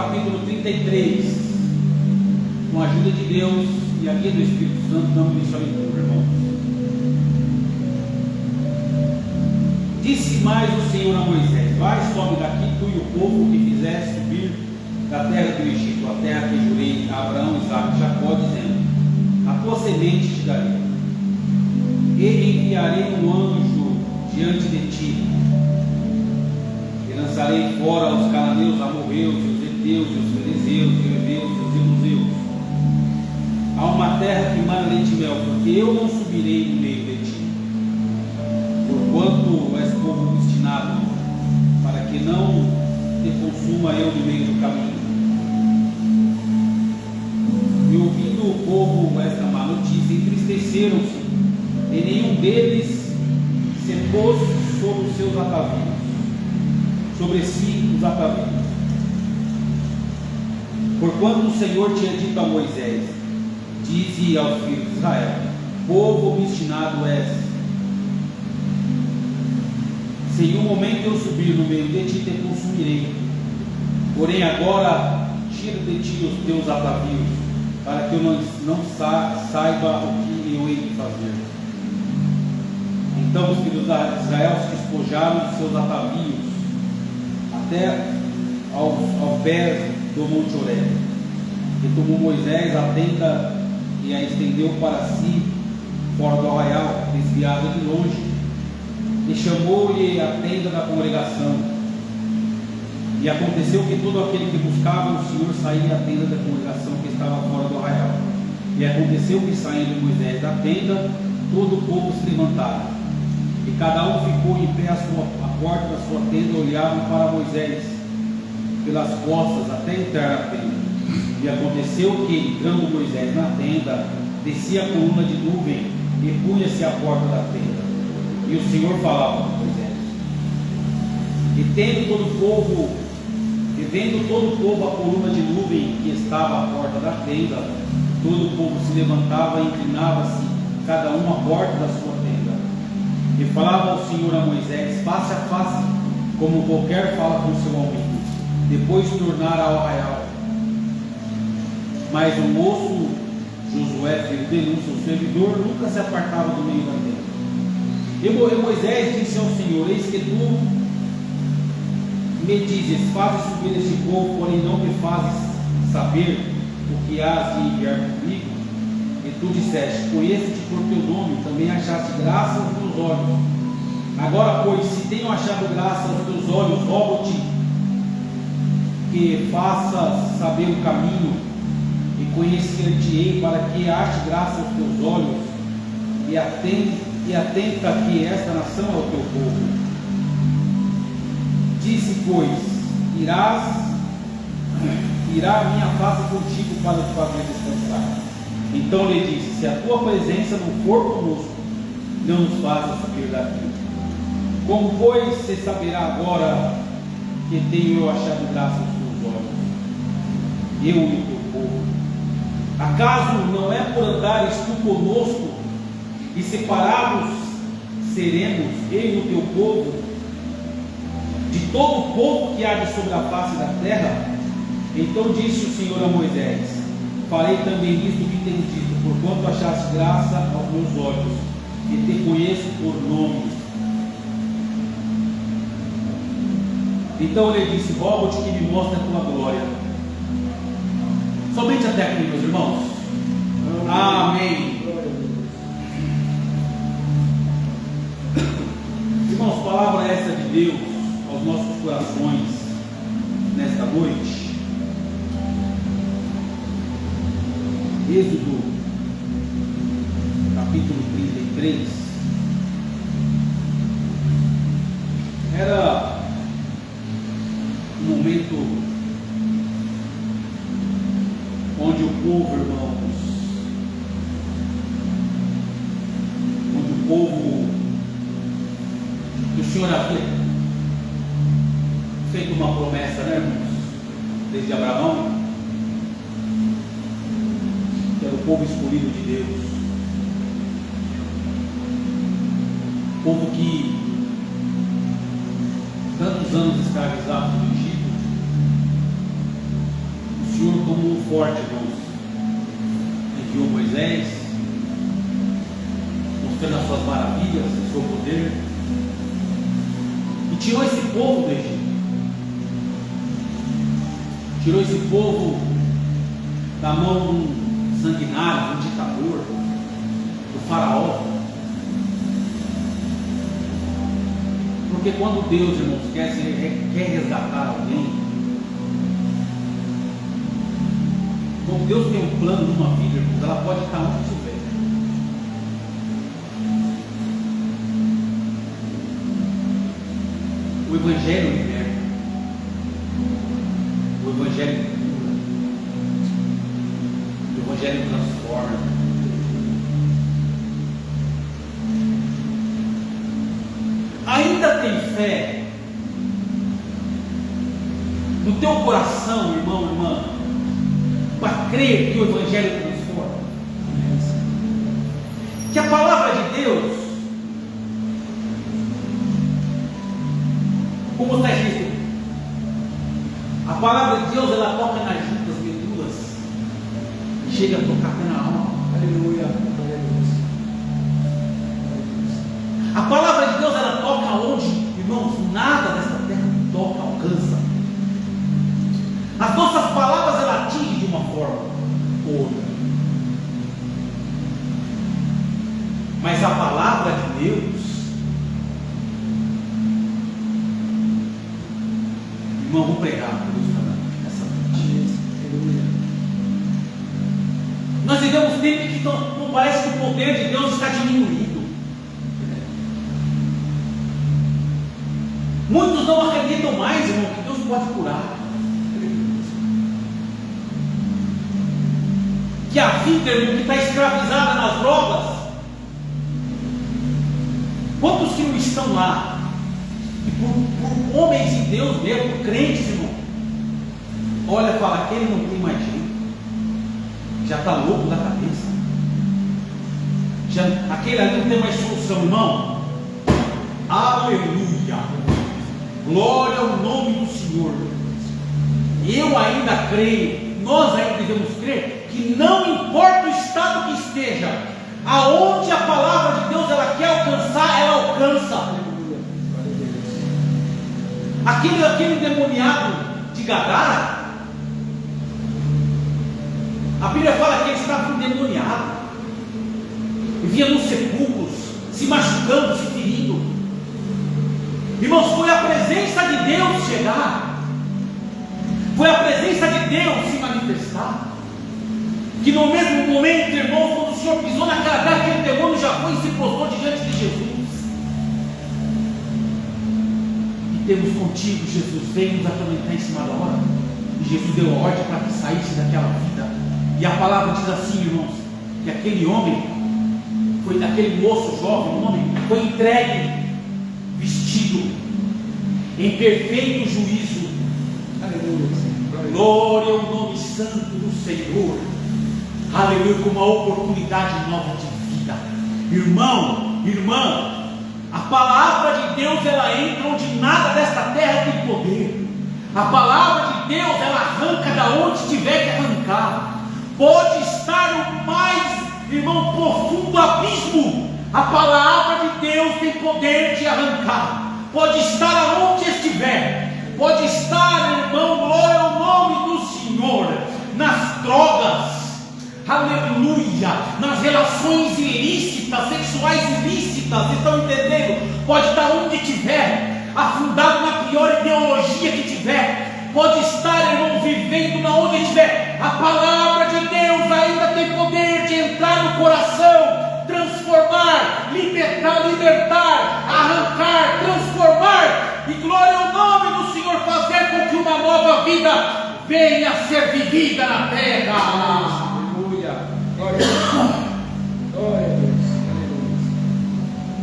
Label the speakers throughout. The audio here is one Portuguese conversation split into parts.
Speaker 1: capítulo 33, com a ajuda de Deus e a guia do Espírito Santo, damos início à leitura, irmãos. Disse mais o Senhor a Moisés: vai, sobe daqui, tu e o povo que fizeste subir da terra do Egito, a terra que jurei a Abraão, Isaque e Jacó, dizendo: a tua semente te darei, e enviarei um anjo diante de ti, e lançarei fora os cananeus, amorreus, e os heteus, e os fariseus, e os heveus, e os jebuseus, a uma terra que mana leite e mel, porque eu não subirei no meio de ti, porquanto és povo obstinado, para que não te consuma eu no meio do caminho. E ouvindo o povo esta má notícia, entristeceram-se, e nenhum deles se pôs sobre os seus atavios, sobre si os atavios. Porquanto o Senhor tinha dito a Moisés: dize aos filhos de Israel: povo obstinado és, se em um momento eu subir no meio de ti, te consumirei. Porém agora tira de ti os teus atavios, para que eu não saiba o que eu hei de fazer. Então os filhos de Israel se despojaram de seus atavios até ao pé do Monte Horebe. E tomou Moisés a tenda e a estendeu para si fora do arraial, desviada de longe, e chamou-lhe a tenda da congregação. E aconteceu que todo aquele que buscava o Senhor saía da tenda da congregação que estava fora do arraial. E aconteceu que, saindo Moisés da tenda, todo o povo se levantava, e cada um ficou em pé à porta da sua tenda, olhavam para Moisés pelas costas até entrar na tenda. E aconteceu que, entrando Moisés na tenda, descia a coluna de nuvem e punha-se à porta da tenda. E o Senhor falava com Moisés. E vendo todo o povo a coluna de nuvem que estava à porta da tenda, todo o povo se levantava e inclinava-se, cada um à porta da sua tenda. E falava ao Senhor a Moisés face a face, como qualquer fala com seu amigo, depois de tornar ao arraial. Mas o moço Josué, filho de Nun, seu servidor, nunca se apartava do meio da tenda. E Moisés disse ao Senhor: eis que tu me dizes, fazes subir este povo, porém não me fazes saber o que hás de enviar comigo. E tu disseste: conheço-te por teu nome, também achaste graça aos teus olhos. Agora, pois, se tenho achado graça aos teus olhos, rogo-te que faças saber o caminho, e conhecer-te-ei, para que ache graça aos teus olhos, e atenta que esta nação é o teu povo. Disse, pois: irá a minha face contigo para te fazer descansar. Então lhe disse: se a tua presença não for conosco, não nos faça subir daqui. Como, pois, se saberá agora que tenho eu achado graça aos teus olhos, eu e o teu povo? Acaso não é por andares tu conosco, e separados seremos eu e o teu povo de todo o povo que há de sobre a face da terra? Então disse o Senhor a Moisés: farei também isto que tenho dito, porquanto achaste graça aos meus olhos, e te conheço por nome. Então ele disse: rogo-te que me mostre a tua glória. Somente até aqui, meus irmãos. Amém. Irmãos, palavra essa de Deus aos nossos corações nesta noite. Êxodo capítulo 33. Era um momento onde o povo, irmãos, onde o povo que o Senhor havia feito uma promessa, né, irmãos, desde Abraão, que era o povo escolhido de Deus, povo que tantos anos escravizados no Egito, forte, Deus enviou Moisés, mostrando as suas maravilhas, o seu poder, e tirou esse povo do Egito, tirou esse povo da mão de um sanguinário, de um ditador, do faraó. Porque quando Deus, irmãos, quer resgatar alguém, quando Deus tem um plano numa vida, irmãos, ela pode estar onde estiver. O Evangelho liberta, o Evangelho cura, o Evangelho transforma. Ainda tem fé no teu coração, irmão, irmã, para crer que o Evangelho transforma? Que a palavra de Deus, como está escrito, a palavra de Deus, ela toca nas juntas medulas e chega a tocar até na alma. Aleluia. A palavra de Deus, ela toca onde, irmãos, nada dessa terra toca, alcança. As nossas palavras, ela atingem de uma forma ou outra, mas a palavra de Deus, irmão, vou pregar por isso essa noite. Nós vivemos tempo que não parece que o poder de Deus está diminuindo. Muitos não acreditam mais, irmão, que Deus pode curar, que a vida, irmão, que está escravizada nas drogas, quantos que não estão lá, e por homens de Deus mesmo, por crentes, irmão, olha e fala, aquele não tem mais jeito, já está louco da cabeça, aquele ali não tem mais solução, irmão. Aleluia, glória ao nome do Senhor. Eu ainda creio, nós ainda devemos crer, que não importa o estado que esteja, aonde a palavra de Deus ela quer alcançar, ela alcança. Aquele demoniado de Gadara, a Bíblia fala que ele estava endemoniado, vivia nos sepulcros, se machucando, se ferindo. Irmãos, foi a presença de Deus chegar, foi a presença de Deus se manifestar, que no mesmo momento, irmãos, quando o Senhor pisou naquela terra, aquele demônio já foi e se prostrou diante de Jesus. E temos contigo, Jesus, veio nos atormentar em cima da hora, e Jesus deu a ordem para que saísse daquela vida. E a palavra diz assim, irmãos, que aquele homem, aquele moço jovem, um homem, foi entregue, vestido em perfeito juízo. Aleluia. Glória ao nome santo do Senhor. Aleluia, com uma oportunidade nova de vida. Irmão, irmã, a palavra de Deus, ela entra onde nada desta terra tem poder. A palavra de Deus, ela arranca da onde tiver que arrancar. Pode estar o mais, irmão, profundo abismo, a palavra de Deus tem poder de arrancar. Pode estar aonde estiver, pode estar, irmão, glória ao nome do Senhor, nas drogas, aleluia, nas relações ilícitas, sexuais ilícitas, estão entendendo? Pode estar onde estiver, afundado na pior ideologia que tiver, pode estar, irmão, vivendo na onde estiver. A palavra de Deus ainda tem poder de entrar no coração, transformar, libertar, arrancar, transformar, e glória ao nome do Senhor, fazer com que uma nova vida venha a ser vivida na terra. Aleluia, glória a Deus, glória a Deus,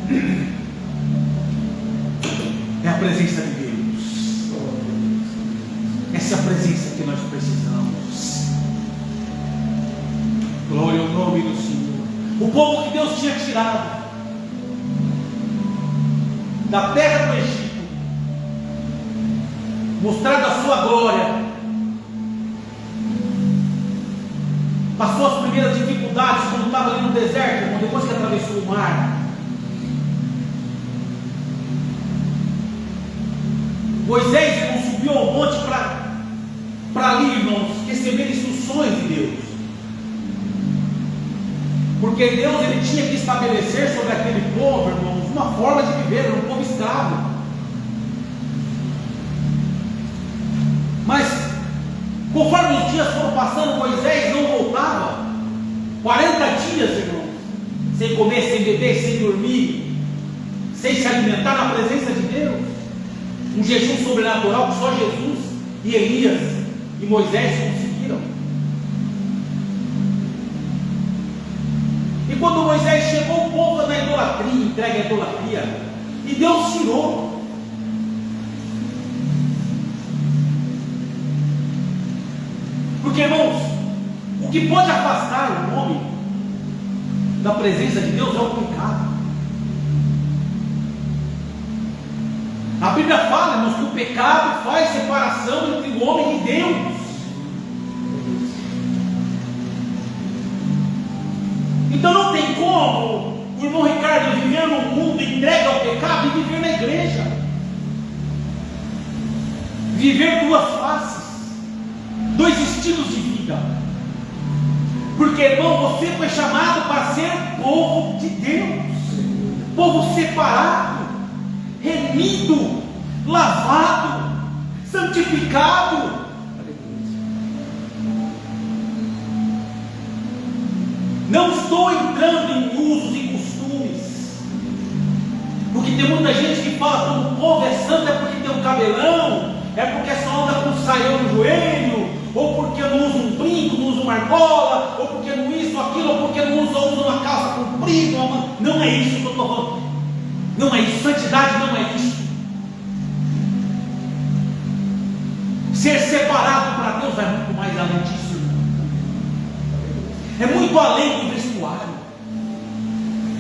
Speaker 1: aleluia. É a presença de Deus, essa é a presença que nós precisamos. Glória ao nome do Senhor. O povo que Deus tinha tirado da terra do Egito, mostrado a sua glória, Passou as primeiras dificuldades quando estava ali no deserto, irmão, depois que atravessou o mar. Moisés, irmão, subiu ao monte para ali, irmãos, receber instruções de Deus. Porque Deus, ele tinha que estabelecer sobre aquele povo, irmãos, uma forma de viver, era um povo escravo. Mas, conforme os dias foram passando, Moisés não voltava. 40 dias, irmão, sem comer, sem beber, sem dormir, sem se alimentar na presença de Deus. Um jejum sobrenatural que só Jesus e Elias e Moisés conseguiram. E quando Moisés chegou, o povo na idolatria, entregue à idolatria, e Deus tirou. Porque, irmãos, o que pode afastar o homem da presença de Deus é o pecado. A Bíblia fala, irmãos, que o pecado faz separação entre o homem e Deus. Então não tem como o irmão Ricardo viver no mundo entregue ao pecado e viver na igreja. Viver duas faces, dois estilos de vida. Porque, irmão, você foi chamado para ser povo de Deus, povo separado, remido, lavado, santificado. Não estou entrando em usos e costumes, porque tem muita gente que fala que o povo é santo é porque tem um cabelão, é porque só anda com um saião no joelho, ou porque não usa um brinco, não usa uma argola, ou porque não isso ou aquilo, ou porque não usa uma calça comprida. Não é isso que eu estou falando. Não é isso. Santidade não é isso. Ser separado para Deus vai muito mais além disso, irmão. É muito além do vestuário.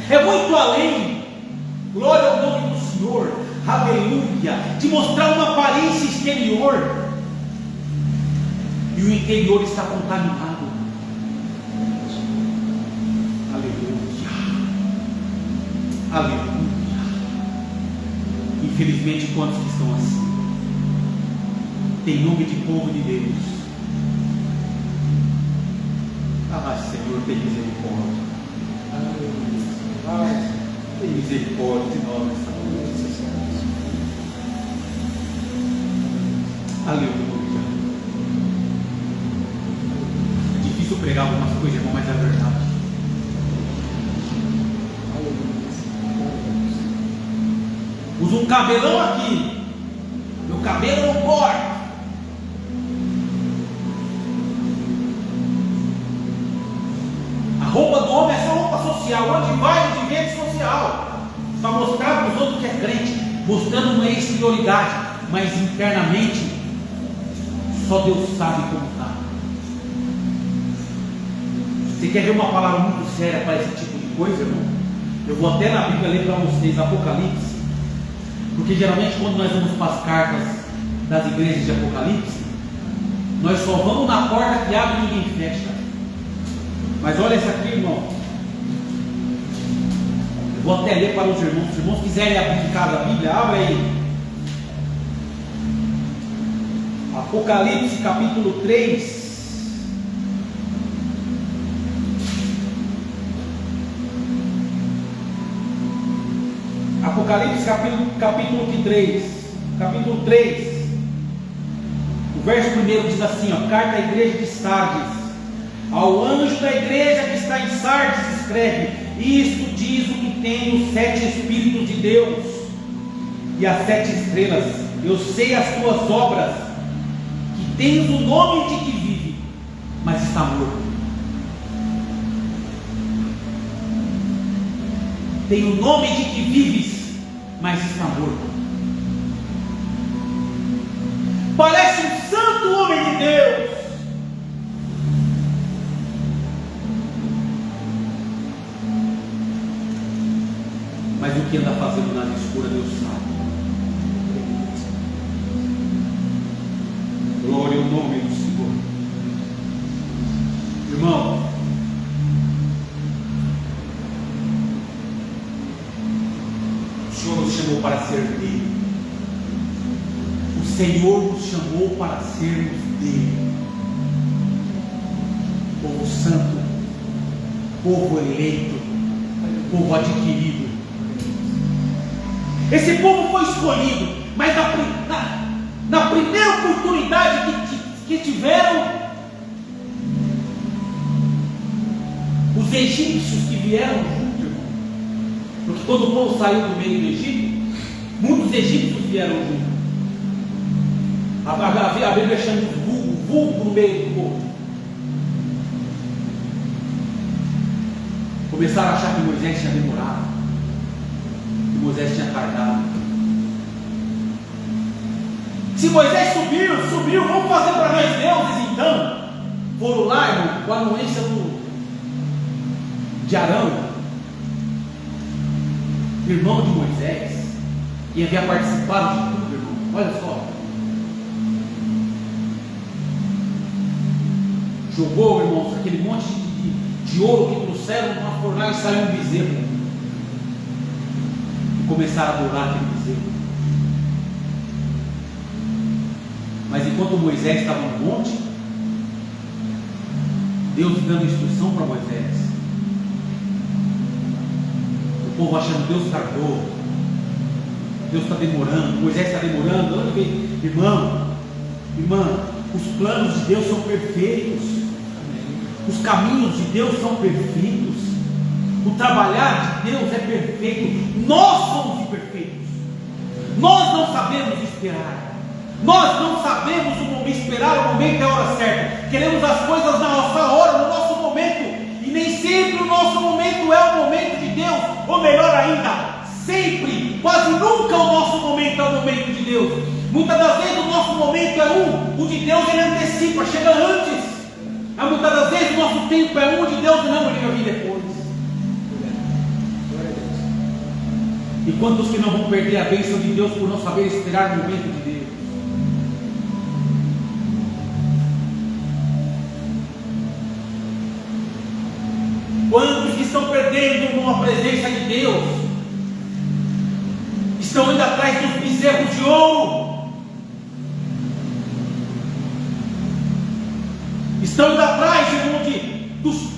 Speaker 1: É muito além, glória ao nome do Senhor, aleluia, de mostrar uma aparência exterior e o interior está contaminado. Aleluia, aleluia. Infelizmente, quantos que estão assim? Tem nome de povo de Deus. Ah, Senhor, tem misericórdia. Aleluia. Tem misericórdia de nós nessa noite. Aleluia. Difícil pregar algumas coisas, irmão, mas é verdade. Usa um cabelão aqui. Meu cabelo não corta. A roupa do homem é só roupa social. Onde vai, onde vem, social. Para mostrar para os outros que é crente, mostrando uma exterioridade, mas internamente só Deus sabe como está. Você quer ver uma palavra muito séria para esse tipo de coisa, irmão? Eu vou até na Bíblia ler para vocês Apocalipse, porque geralmente quando nós vamos para as cartas das igrejas de Apocalipse, nós só vamos na porta que abre e ninguém fecha. Mas olha isso aqui, irmão. Eu vou até ler para os irmãos. Se os irmãos quiserem abrir em casa a Bíblia, abre aí. Apocalipse capítulo 3. Apocalipse capítulo 3. O verso 1 diz assim, ó, carta à igreja de Sardes. Ao anjo da igreja que está em Sardes escreve: isto diz o que tem os 7 Espíritos de Deus e as 7 estrelas. Eu sei as tuas obras, que tens o nome de que vive, mas está morto. Tem o nome de que vives, mas está morto. Parece um santo homem de Deus, mas o que anda fazendo na escura Deus sabe. Glória ao nome do Senhor. Irmão, Senhor nos chamou para ser dele. O Senhor nos chamou para sermos dele. Povo santo, povo eleito, povo adquirido. Esse povo foi escolhido, mas na primeira oportunidade que tiveram, os egípcios que vieram junto, irmão, porque quando o povo saiu do meio do Egito, muitos egípcios vieram junto. A Bíblia chama de vulgo no meio do povo. Começaram a achar que Moisés tinha demorado, que Moisés tinha tardado. Se Moisés subiu, vamos fazer para nós deuses então. Foram lá, irmão, com a anuência de Arão, irmão de Moisés, que havia participado de tudo, irmão. Olha só. Jogou, irmãos, aquele monte de ouro que trouxeram numa fornalha e saiu um bezerro. E começaram a adorar aquele bezerro. Mas enquanto Moisés estava no monte, Deus dando instrução para Moisés, o povo achando que Deus tardou, Deus está demorando, Moisés está demorando. Irmã, os planos de Deus são perfeitos. Os caminhos de Deus são perfeitos. O trabalhar de Deus é perfeito. Nós somos imperfeitos. Nós não sabemos esperar. Nós não sabemos esperar o momento e a hora certa. Queremos as coisas na nossa hora, no nosso momento. E nem sempre o nosso momento é o momento de Deus. Ou melhor ainda, sempre, quase nunca o nosso momento é o momento de Deus. Muitas das vezes o nosso momento é o de Deus ele antecipa, chega antes. Muitas das vezes o nosso tempo é de Deus, não, ele vai vir depois. E quantos que não vão perder a bênção de Deus por não saber esperar o momento de Deus? Quantos que estão perdendo uma presença de Deus, estão indo atrás dos bezerros de ouro, estão indo atrás, irmão,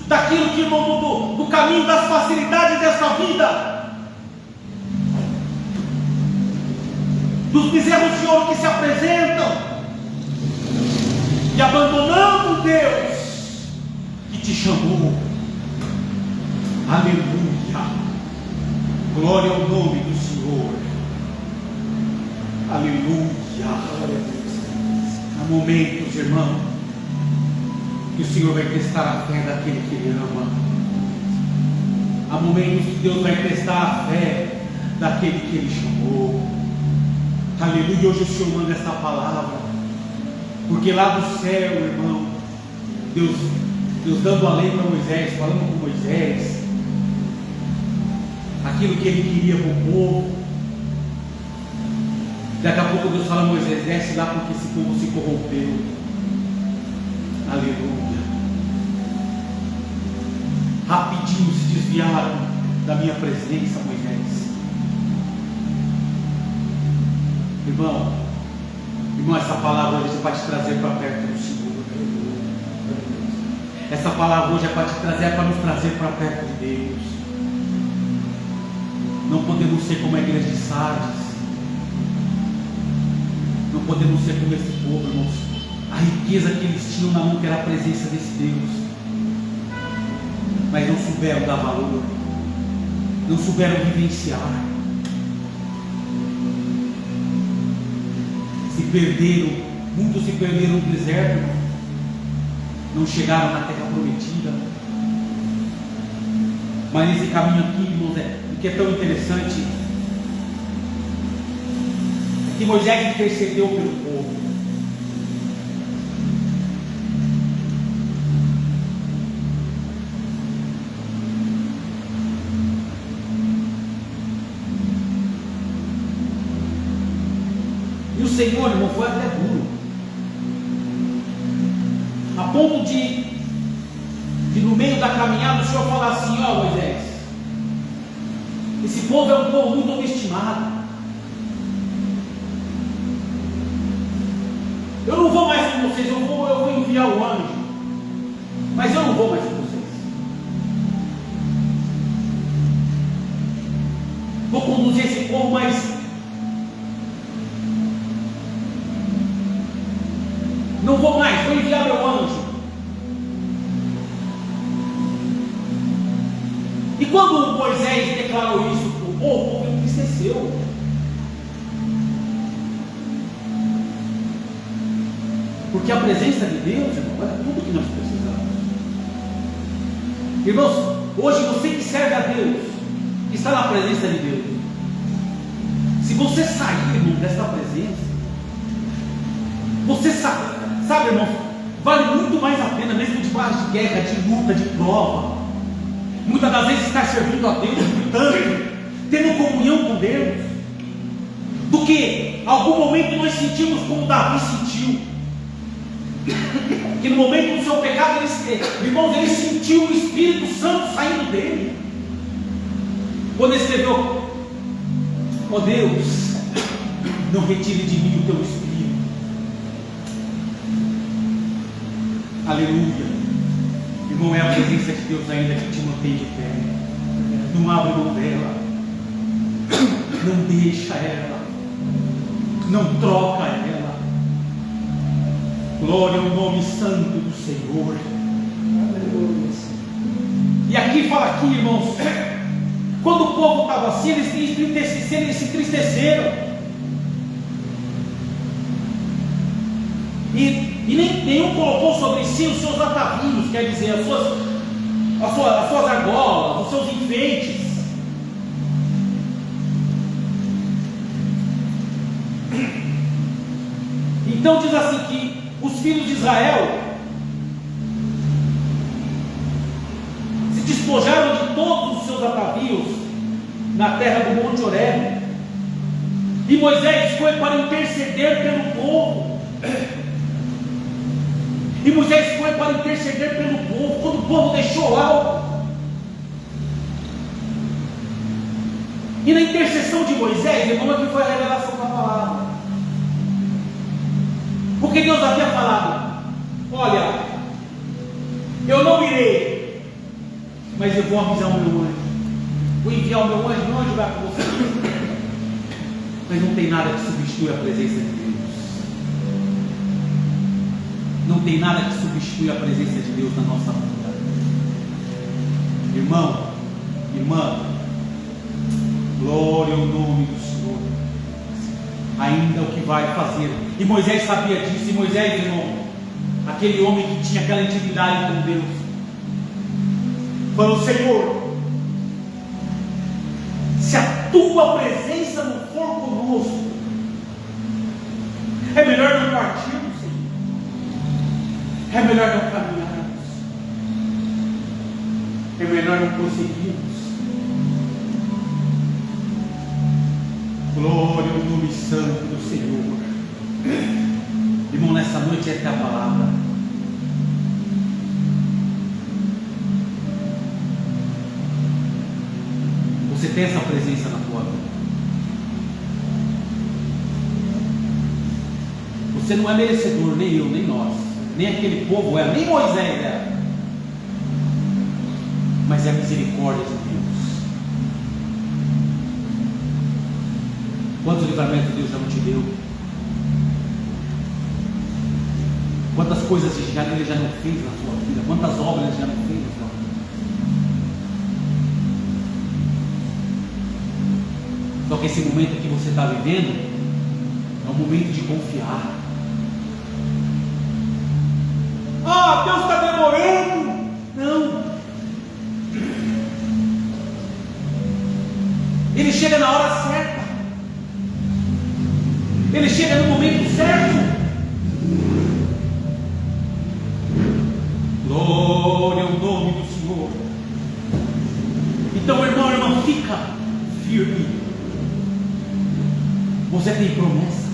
Speaker 1: daquilo que, irmão, do caminho das facilidades dessa vida, dos bezerros de ouro que se apresentam, e abandonando Deus que te chamou. Aleluia, glória ao nome do Senhor. Aleluia. Há momentos, irmão, que o Senhor vai testar a fé daquele que Ele ama. Há momentos que Deus vai testar a fé daquele que Ele chamou. Aleluia. Hoje o Senhor manda essa palavra, porque lá do céu, irmão, Deus dando a lei para Moisés, falando com Moisés aquilo que Ele queria para o povo. Daqui a pouco Deus fala: Moisés, desce lá porque esse povo se corrompeu. Aleluia. Rapidinho se desviaram da minha presença, Moisés. Irmão, essa palavra hoje é para te trazer para perto do Senhor. Essa palavra hoje é para te trazer, para nos trazer para perto de Deus. Não podemos ser como a igreja de Sardes. Não podemos ser como esse povo, irmãos. A riqueza que eles tinham na mão, que era a presença desse Deus, mas não souberam dar valor, não souberam vivenciar, se perderam. Muitos se perderam no deserto, não chegaram na terra prometida. Mas nesse caminho aqui, irmãos, o que é tão interessante é que Moisés intercedeu pelo povo. E o Senhor, irmão, foi até duro, a ponto de no meio da caminhada o Senhor falar assim: ó Moisés, esse Esse povo é um povo muito obstinado. Eu não vou mais com vocês, eu vou enviar o anjo, mas eu não vou mais com vocês. Vou conduzir esse povo, mas não vou mais, vou enviar meu anjo. E quando Moisés declarou isso para o povo entristeceu. Porque a presença de Deus, irmão, era tudo que nós precisamos. Irmãos, hoje você que serve a Deus, que está na presença de Deus, se você sair, irmão, desta presença, você sabe, irmão, vale muito mais a pena, mesmo debaixo de guerra, de luta, de prova, muitas das vezes estar servindo a Deus, lutando, tendo comunhão com Deus, do que algum momento nós sentimos como Davi sentiu. Que no momento do seu pecado, irmãos, ele sentiu o Espírito Santo saindo dele. Quando ele escreveu: ó Deus, não retire de mim o teu Espírito. Aleluia. Irmão, é a presença de Deus ainda que te mantém de pé. Não abre mão dela, não deixa ela, não troca ela. Glória ao nome santo do Senhor. Aleluia. E aqui fala aqui, irmãos, quando o povo estava assim, eles se entristeceram. E nenhum colocou sobre si os seus atavios, quer dizer, as suas argolas, os seus enfeites. Então diz assim que os filhos de Israel se despojaram de todos os seus atavios na terra do Monte Horebe, e Moisés foi para interceder pelo povo. E Moisés foi para interceder pelo povo. Quando o povo deixou algo, e na intercessão de Moisés, irmão, aqui foi a revelação da palavra. Porque Deus havia falado: olha, eu não irei, mas eu vou avisar o meu anjo, vou enviar o meu anjo vai com você. Mas não tem nada que substitui a presença de Deus. Não tem nada que substitui a presença de Deus na nossa vida. Irmão, irmã, glória ao nome do Senhor. Ainda o que vai fazer. E Moisés sabia disso. E Moisés, irmão, aquele homem que tinha aquela intimidade com Deus, falou: Senhor, se a tua presença não for conosco, é melhor não partirmos, Senhor. É melhor não caminharmos. É melhor não prosseguirmos. Glória ao nome santo do Senhor. Irmão, nessa noite esta é a palavra. Você tem essa presença na tua vida. Você não é merecedor, nem eu, nem nós, nem aquele povo era, nem Moisés era. Mas é a misericórdia de Deus. Quantos livramentos Deus já não te deu? Quantas coisas Ele já não fez na sua vida? Quantas obras Ele já não fez na sua vida? Só que esse momento que você está vivendo é um momento de confiar. Ah, Deus está demorando. Não. Ele chega na hora certa. Ele chega no momento certo. Glória ao nome do Senhor. Então, irmão, fica firme. Você tem promessa.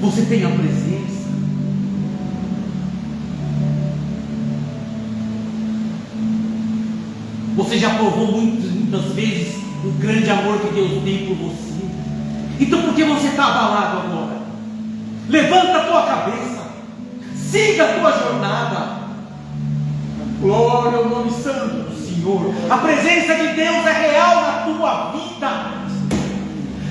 Speaker 1: Você tem a presença. Você já provou muitas vezes o grande amor que Deus tem por você. Então por que você está abalado agora? Levanta a tua cabeça, siga a tua jornada. Glória ao nome santo do Senhor. A presença de Deus é real na tua vida.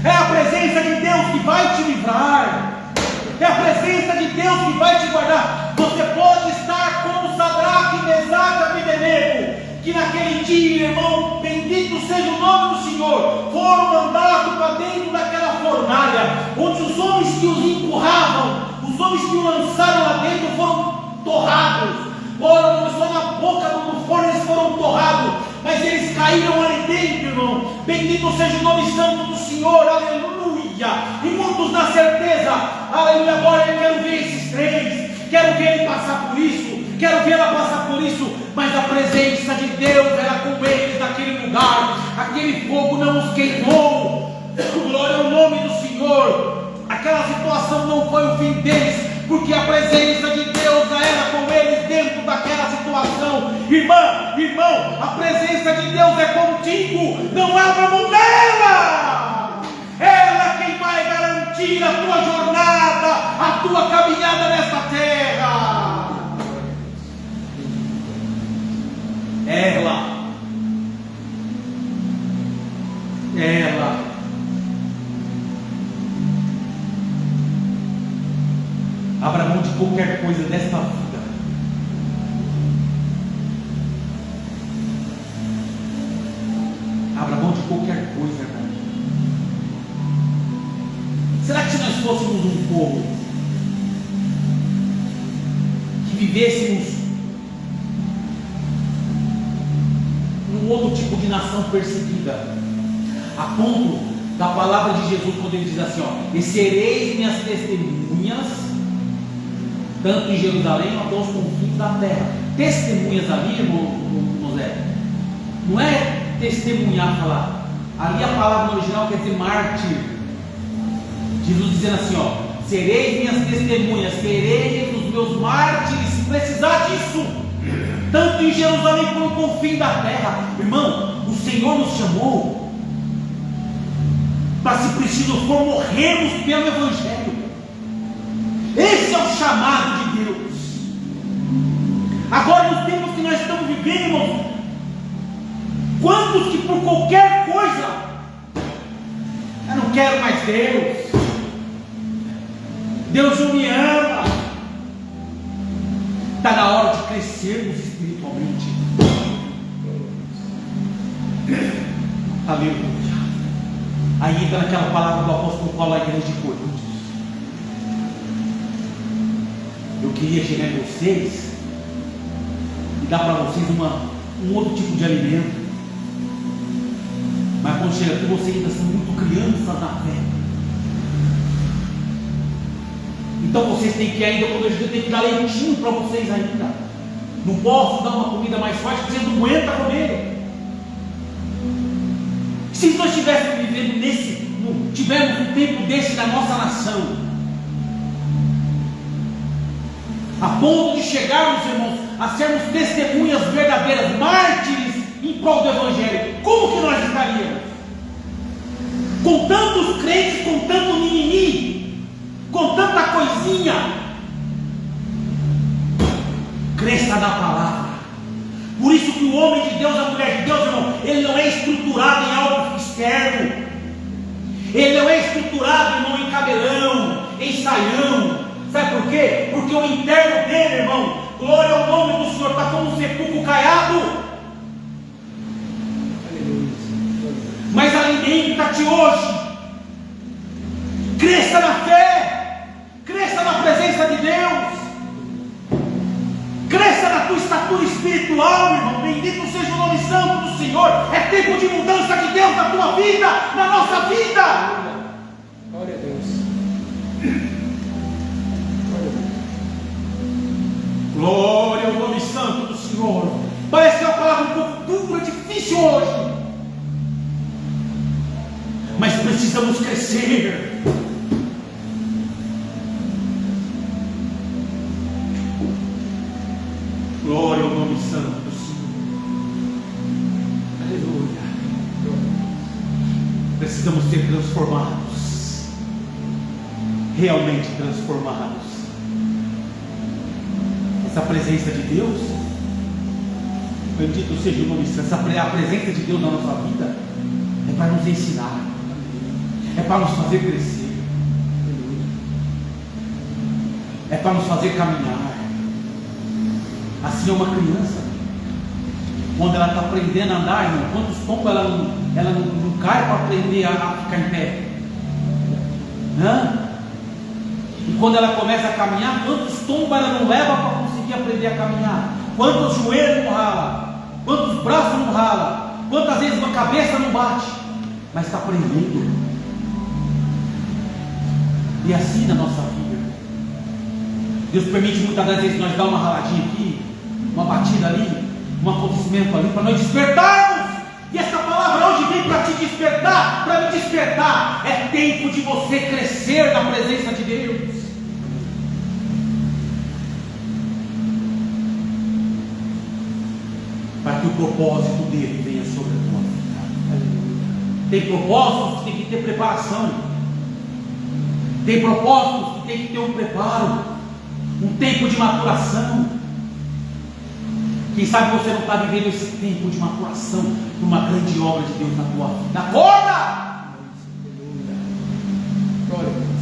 Speaker 1: É a presença de Deus que vai te livrar. É a presença de Deus que vai te guardar. Você pode estar como Sadraque, Mesaque e Abednego, que naquele dia, irmão, bendito seja o nome do Senhor, foram mandados para dentro daquela fornalha, onde os homens que os empurravam, os homens que o lançaram lá dentro foram torrados. Ora, não só na boca do forno eles foram torrados, mas eles caíram ali dentro, irmão. Bendito seja o nome santo do Senhor, aleluia. E muitos na certeza, aleluia. Agora eu quero ver esses três, quero ver ele passar por isso, quero ver ela passar por isso. Mas a presença de Deus era com eles naquele lugar, aquele fogo não os queimou. Glória ao nome do Senhor. Aquela situação não foi o fim deles, porque a presença de Deus já era com eles dentro daquela situação. Irmão, a presença de Deus é contigo, não abra mão dela. Ela é quem vai garantir a tua jornada, a tua caminhada nesta terra. Ela. Abra mão de qualquer coisa desta vida. Abra mão de qualquer coisa, irmão. Será que se nós fôssemos um povo que vivêssemos num outro tipo de nação perseguida, a ponto da palavra de Jesus, quando ele diz assim, ó, e sereis minhas testemunhas, tanto em Jerusalém até os confins da terra. Testemunhas ali, irmão José, não é testemunhar, falar. Ali a palavra no original quer dizer mártir. Jesus dizendo assim, ó, sereis minhas testemunhas, sereis os meus mártires, se precisar disso, tanto em Jerusalém como no confim da terra. Irmão, o Senhor nos chamou para, se preciso for, morrermos pelo Evangelho. Esse é o chamado de Deus. Agora, nos tempos que nós estamos vivendo, irmãos, quantos que por qualquer coisa, eu não quero mais Deus, Deus não me ama. Está na hora de crescermos espiritualmente. Aleluia. Aí entra naquela palavra do apóstolo Paulo à igreja de Corinto. Eu queria chegar em vocês e dar para vocês um outro tipo de alimento. Mas quando chega aqui, vocês ainda são muito crianças na fé. Então vocês têm que ainda, quando eu tenho que dar leitinho para vocês ainda. Não posso dar uma comida mais forte, vocês não aguentam comer. Se nós estivéssemos vivendo tivermos um tempo desse na nossa nação, a ponto de chegarmos, irmãos, a sermos testemunhas verdadeiras, mártires em prol do Evangelho, como que nós estaríamos? Com tantos crentes, com tanto mimimi, com tanta coisinha. Cresça na palavra. Por isso que o homem de Deus, a mulher de Deus, irmão, ele não é estruturado em algo externo. Ele não é estruturado, irmão, em cabelão, em saião. Sabe por quê? Porque o interno dele, irmão, glória ao nome do Senhor, está como um sepulcro caiado. Mas alimenta-te hoje. Cresça na fé. Cresça na presença de Deus. Cresça na tua estatura espiritual, irmão. Bendito seja o nome santo do Senhor. É tempo de mudança de Deus na tua vida, na nossa vida.
Speaker 2: Glória a Deus.
Speaker 1: Glória ao nome santo do Senhor. Parece que é uma palavra um pouco dura, difícil hoje, mas precisamos crescer. Glória ao nome santo do Senhor. Aleluia. Precisamos ser transformados, realmente transformados. Essa presença de Deus, bendito seja o nome, a presença de Deus na nossa vida é para nos ensinar, é para nos fazer crescer, é para nos fazer caminhar. Assim é uma criança, quando ela está aprendendo a andar, irmão, quantos tombos ela não cai para aprender a ficar em pé? E quando ela começa a caminhar, quantos tombos ela não leva para conseguir aprender a caminhar? Quantos joelhos não rala? Quantos braços não rala? Quantas vezes a cabeça não bate? Mas está aprendendo. E assim na nossa vida, Deus permite muitas das vezes nós dar uma raladinha aqui, uma batida ali, um acontecimento ali, para nós despertarmos. E essa palavra hoje vem para te despertar, para me despertar. É tempo de você crescer na presença de Deus. Para que o propósito dele venha sobre a tua vida. Tem propósitos que tem que ter preparação. Tem propósitos que tem que ter um preparo, um tempo de maturação. Quem sabe você não está vivendo esse tempo de maturação para uma grande obra de Deus na tua vida. Acorda! Glória a Deus.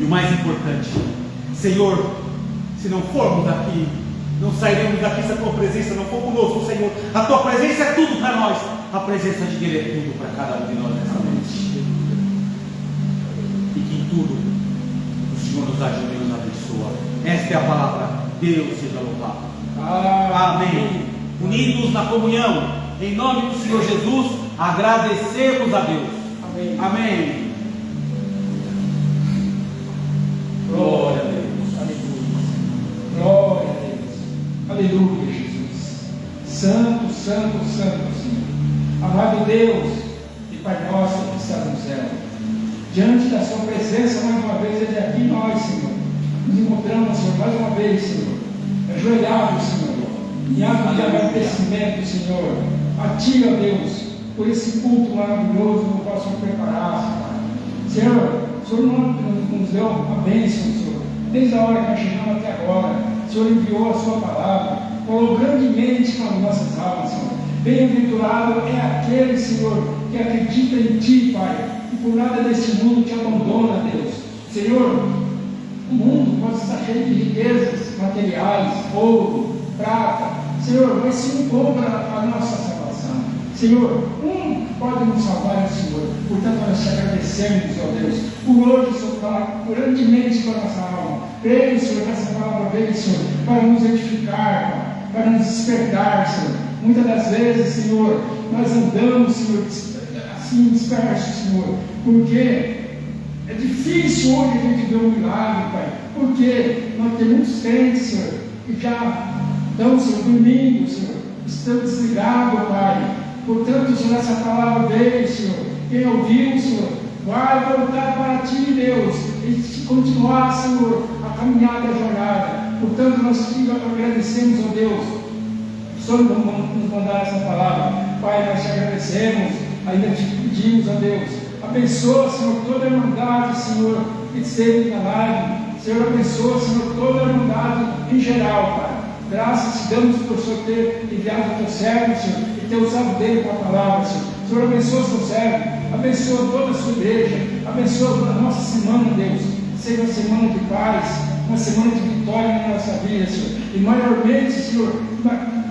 Speaker 1: E o mais importante, Senhor, se não formos daqui, não sairemos daqui se a tua presença não for conosco, Senhor. A tua presença é tudo para nós. A presença de Deus é tudo para cada um de nós nessa noite. E que em tudo o Senhor nos ajude e nos abençoa. Esta é a palavra. Deus seja louvado. Amém. Unidos na comunhão, em nome do Senhor Jesus, agradecemos a Deus. Amém. Amém. Glória a Deus.
Speaker 2: Aleluia. Glória a Deus. Aleluia, Jesus. Santo, santo, santo, Senhor. Amado Deus e Pai nosso que está no céu, diante da sua presença mais uma vez, é de aqui nós, Senhor, nos encontramos, Senhor, mais uma vez, Senhor, ajoelhados, Senhor, em ato de agradecimento, Senhor, a Ti, ó Deus, por esse culto maravilhoso no qual o Senhor preparaste, Pai. Senhor, o Senhor nos deu a bênção, Senhor, desde a hora que nós chegamos até agora. O Senhor enviou a Sua palavra, falou grandemente com as nossas almas, Senhor. Bem-aventurado é aquele, Senhor, que acredita em Ti, Pai, e por nada deste mundo te abandona, Deus. Senhor, o mundo pode estar cheio de riquezas materiais, ouro, prata, Senhor, mas se não compra a nossa salvação, Senhor, pode nos salvar, Senhor. Portanto, nós te agradecemos, ó Deus, por hoje, Senhor, falar grandemente com a nossa alma. Creio, Senhor, que essa palavra veio, Senhor, para nos edificar, para nos despertar, Senhor. Muitas das vezes, Senhor, nós andamos, Senhor, assim dispersos, Senhor, porque é difícil hoje a gente ver um milagre, Pai, porque nós temos muitos crentes, Senhor, que já estão, Senhor, dormindo, Senhor, estão desligados, Pai. Portanto, Senhor, essa palavra veio, Senhor, quem ouviu, Senhor, vai voltar para Ti, Deus, e continuar, Senhor, a caminhada, a jornada. Portanto, nós te agradecemos, ó Deus, Senhor, nos mandar essa palavra. Pai, nós te agradecemos, ainda te pedimos, ó Deus, abençoa, Senhor, toda a irmandade, Senhor, que esteve na live. Senhor, abençoa, Senhor, toda a irmandade em geral, Pai. Graças te damos por Senhor ter enviado o teu servo, Senhor, e ter usado dele com a palavra, Senhor. Senhor, abençoa o seu servo, abençoa toda a sua igreja, abençoa a nossa semana, Deus. Seja uma semana de paz, uma semana de vitória na nossa vida, Senhor. E maiormente, Senhor,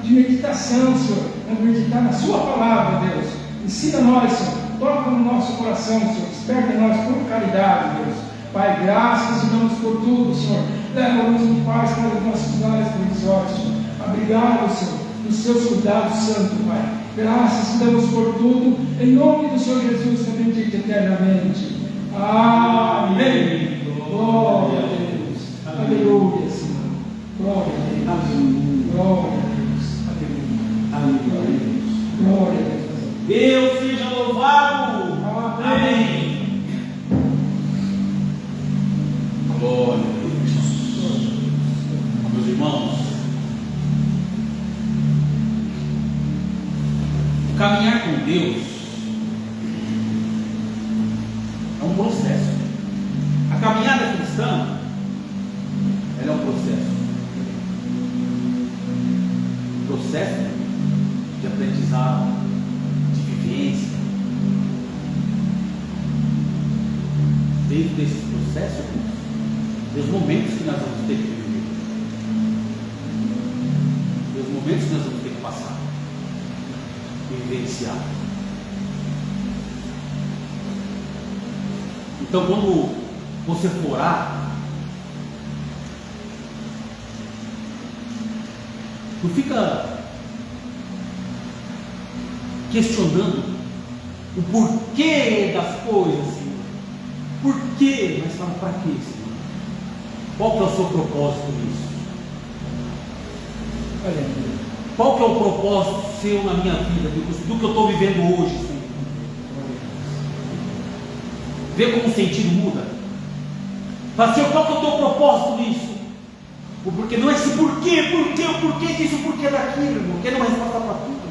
Speaker 2: de meditação, Senhor, meditar na sua palavra, Deus. Ensina-nós, Senhor, toca no nosso coração, Senhor, desperta em nós por caridade, Deus. Pai, graças te damos por tudo, Senhor. Leva-nos em paz para os nossos lares provisórios, Senhor. Obrigado, Senhor, nos seus cuidados santos, Pai. Graças te damos por tudo, em nome do Senhor Jesus, que bendito eternamente. Amém. Glória a Deus. Aleluia, Senhor. Glória a Deus. Glória a Deus. Aleluia. Glória a Deus.
Speaker 1: Deus seja louvado. Amém. Glória a Deus. Meus irmãos, caminhar com Deus dentro desses processos, dos momentos que nós vamos ter que viver, dos momentos que nós vamos ter que passar e vivenciar. Então, quando você for orar, não fica questionando o porquê das coisas, Senhor. Por quê? Mas fala, para quê, Senhor? Qual que é o seu propósito nisso? Qual que é o propósito seu na minha vida, do que eu estou vivendo hoje, Senhor? Vê como o sentido muda. Fala, Senhor, qual que é o teu propósito nisso? O porquê, não é esse porquê disso, o porquê daquilo, irmão, porque não é resposta para tudo.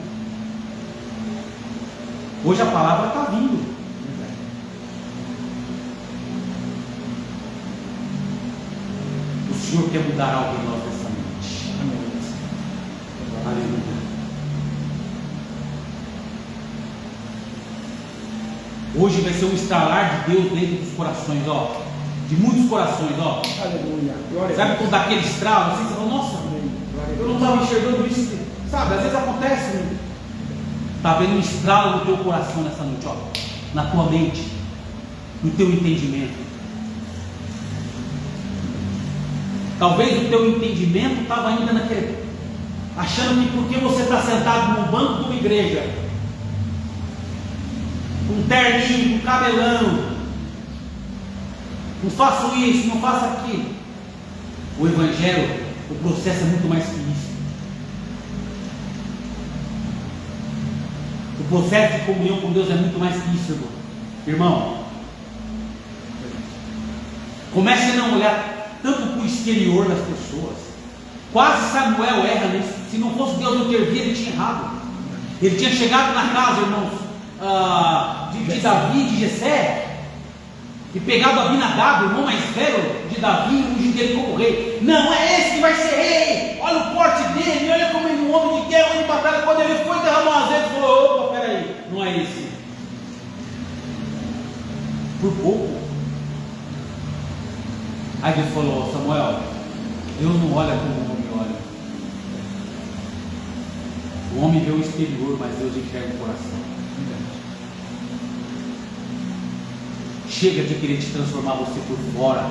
Speaker 1: Hoje a palavra está vindo. O Senhor quer mudar algo em nós nessa noite. Amém. Aleluia. Hoje vai ser um estalar de Deus dentro dos corações, ó. De muitos corações, ó.
Speaker 2: Aleluia.
Speaker 1: Sabe quando dá aquele estralo, assim, você fala, nossa, eu não estava enxergando isso. Sabe, às vezes acontece, né? Está vendo um estralo no teu coração nessa noite, ó. Na tua mente, no teu entendimento. Talvez o teu entendimento estava ainda naquele, achando que porque você está sentado no banco de uma igreja, com um terninho, com cabelão, não faço isso, não faço aquilo. O Evangelho, o processo é muito mais que isso. O processo de comunhão com Deus é muito mais que isso, irmão. Irmão, comece a não olhar tanto para o exterior das pessoas. Quase Samuel erra nisso. Se não fosse Deus intervir, ele tinha errado. Ele tinha chegado na casa, irmãos, de Davi, de Jessé, e pegado Abinadab, o irmão mais velho de Davi, e ungido ele como rei. Não, é esse que vai ser rei. Olha o porte dele, olha como ele é um homem de guerra, de batalha. Quando ele foi derramar o azeite, ele falou, opa, peraí, não é esse. Por pouco. Aí Deus falou, Samuel, Deus não olha como o homem olha. O homem vê o exterior, mas Deus enxerga o coração. Chega de querer te transformar você por fora.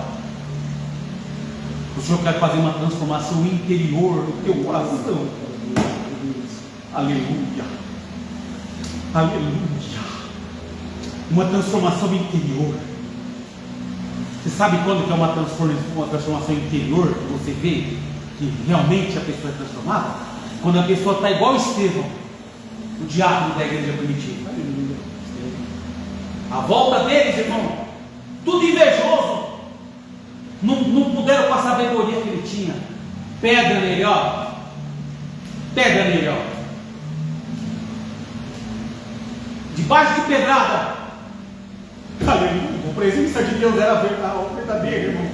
Speaker 1: O Senhor quer fazer uma transformação interior no teu coração. Aleluia. Aleluia. Uma transformação interior. Você sabe quando que é uma transformação interior que você vê que realmente a pessoa é transformada? Quando a pessoa está igual Estevão, o diácono da igreja primitiva. A volta deles, irmão, tudo invejoso. Não puderam com a sabedoria que ele tinha. Pedra nele, ó. Pedra nele, ó. Debaixo de pedrada. Aleluia. A presença de Deus era verdadeira, irmão.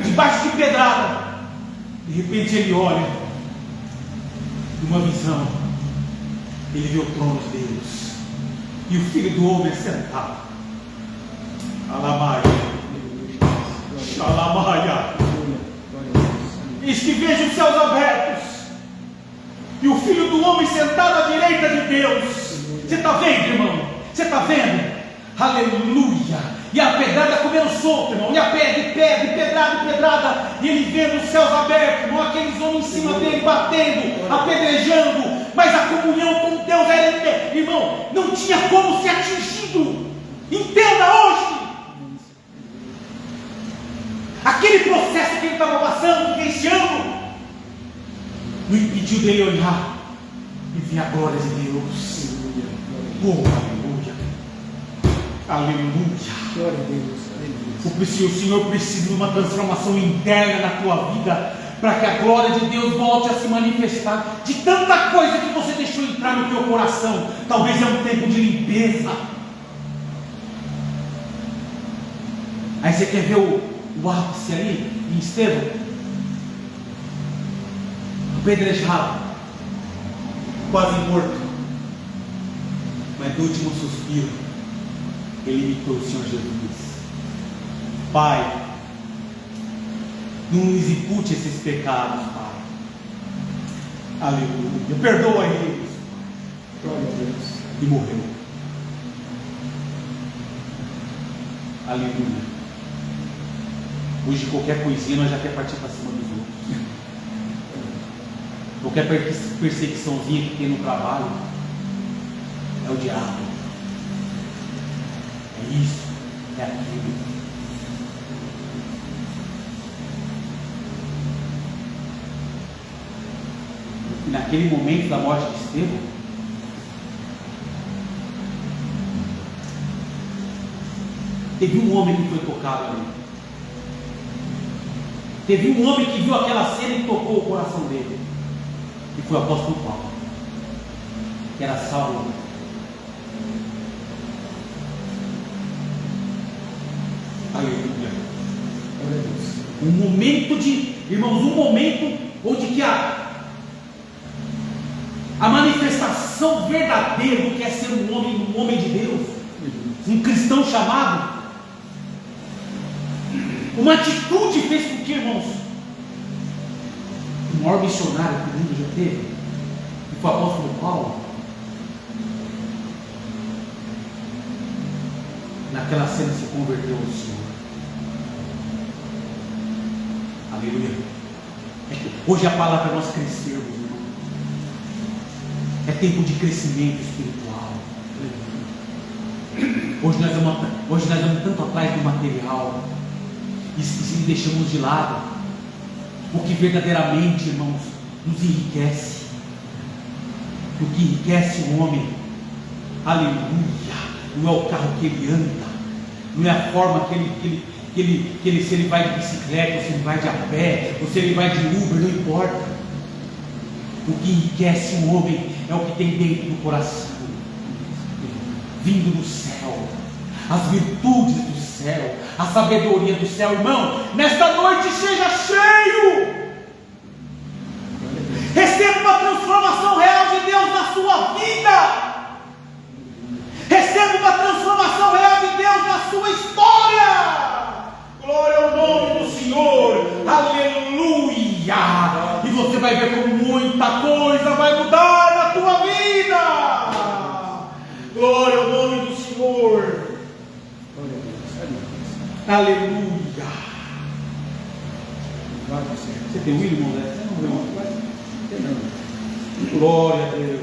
Speaker 1: Debaixo de pedrada. De repente ele olha. Numa visão. Ele vê o trono de Deus. E o Filho do Homem é sentado. Alamaia. Alamaia. Eis que vejo os céus abertos. E o Filho do Homem sentado à direita de Deus. Você está vendo, irmão? Você está vendo? Aleluia. E a pedrada comendo solto, irmão. E a pedra, pedrada. E ele vendo os céus abertos, irmão. Aqueles homens em cima dele batendo, apedrejando. Mas a comunhão com Deus era, irmão, não tinha como ser atingido. Entenda hoje. Aquele processo que ele estava passando, vivenciando, não impediu dele olhar e ver a glória de Deus. Oh, aleluia. Aleluia.
Speaker 2: Glória a Deus.
Speaker 1: O Senhor precisa de uma transformação interna na tua vida, para que a glória de Deus volte a se manifestar. De tanta coisa que você deixou entrar no teu coração, talvez é um tempo de limpeza. Aí você quer ver o ápice ali em Estevão, apedrejado, quase morto, mas no último suspiro ele imitou o Senhor Jesus. Pai, não nos impute esses pecados, Pai. Aleluia. Perdoa eles.
Speaker 2: Glória a Deus.
Speaker 1: E morreu. Aleluia. Hoje qualquer coisinha nós já quer partir para cima dos outros. Qualquer perseguiçãozinha que tem no trabalho é o diabo. É isso, é aquilo. E naquele momento da morte de Estevão, teve um homem que foi tocado ali. Teve um homem que viu aquela cena e tocou o coração dele. E foi o apóstolo Paulo, que era Saulo. Aleluia. Um momento de, irmãos, um momento onde que a manifestação verdadeira do que é ser um homem de Deus, um cristão chamado, uma atitude fez com que, irmãos, o maior missionário que o mundo já teve, que foi o apóstolo Paulo, naquela cena se converteu ao Senhor. Aleluia. Hoje a palavra é nós crescermos, irmão. É tempo de crescimento espiritual. Hoje nós vamos tanto atrás do material e deixamos de lado o que verdadeiramente, irmãos, nos enriquece. O que enriquece o homem, aleluia, não é o carro que ele anda, não é a forma que ele se ele vai de bicicleta, ou se ele vai de a pé, ou se ele vai de Uber, não importa. O que enriquece o homem é o que tem dentro do coração, vindo do céu, as virtudes do céu, a sabedoria do céu. Irmão, nesta noite seja cheio, receba uma transformação real de Deus na sua vida, receba uma transformação real de Deus na sua história. Glória ao nome do Senhor, aleluia. E você vai ver como muita coisa vai mudar na tua vida. Glória ao nome do Senhor. Aleluia. Você tem um irmão, né? Glória a Deus.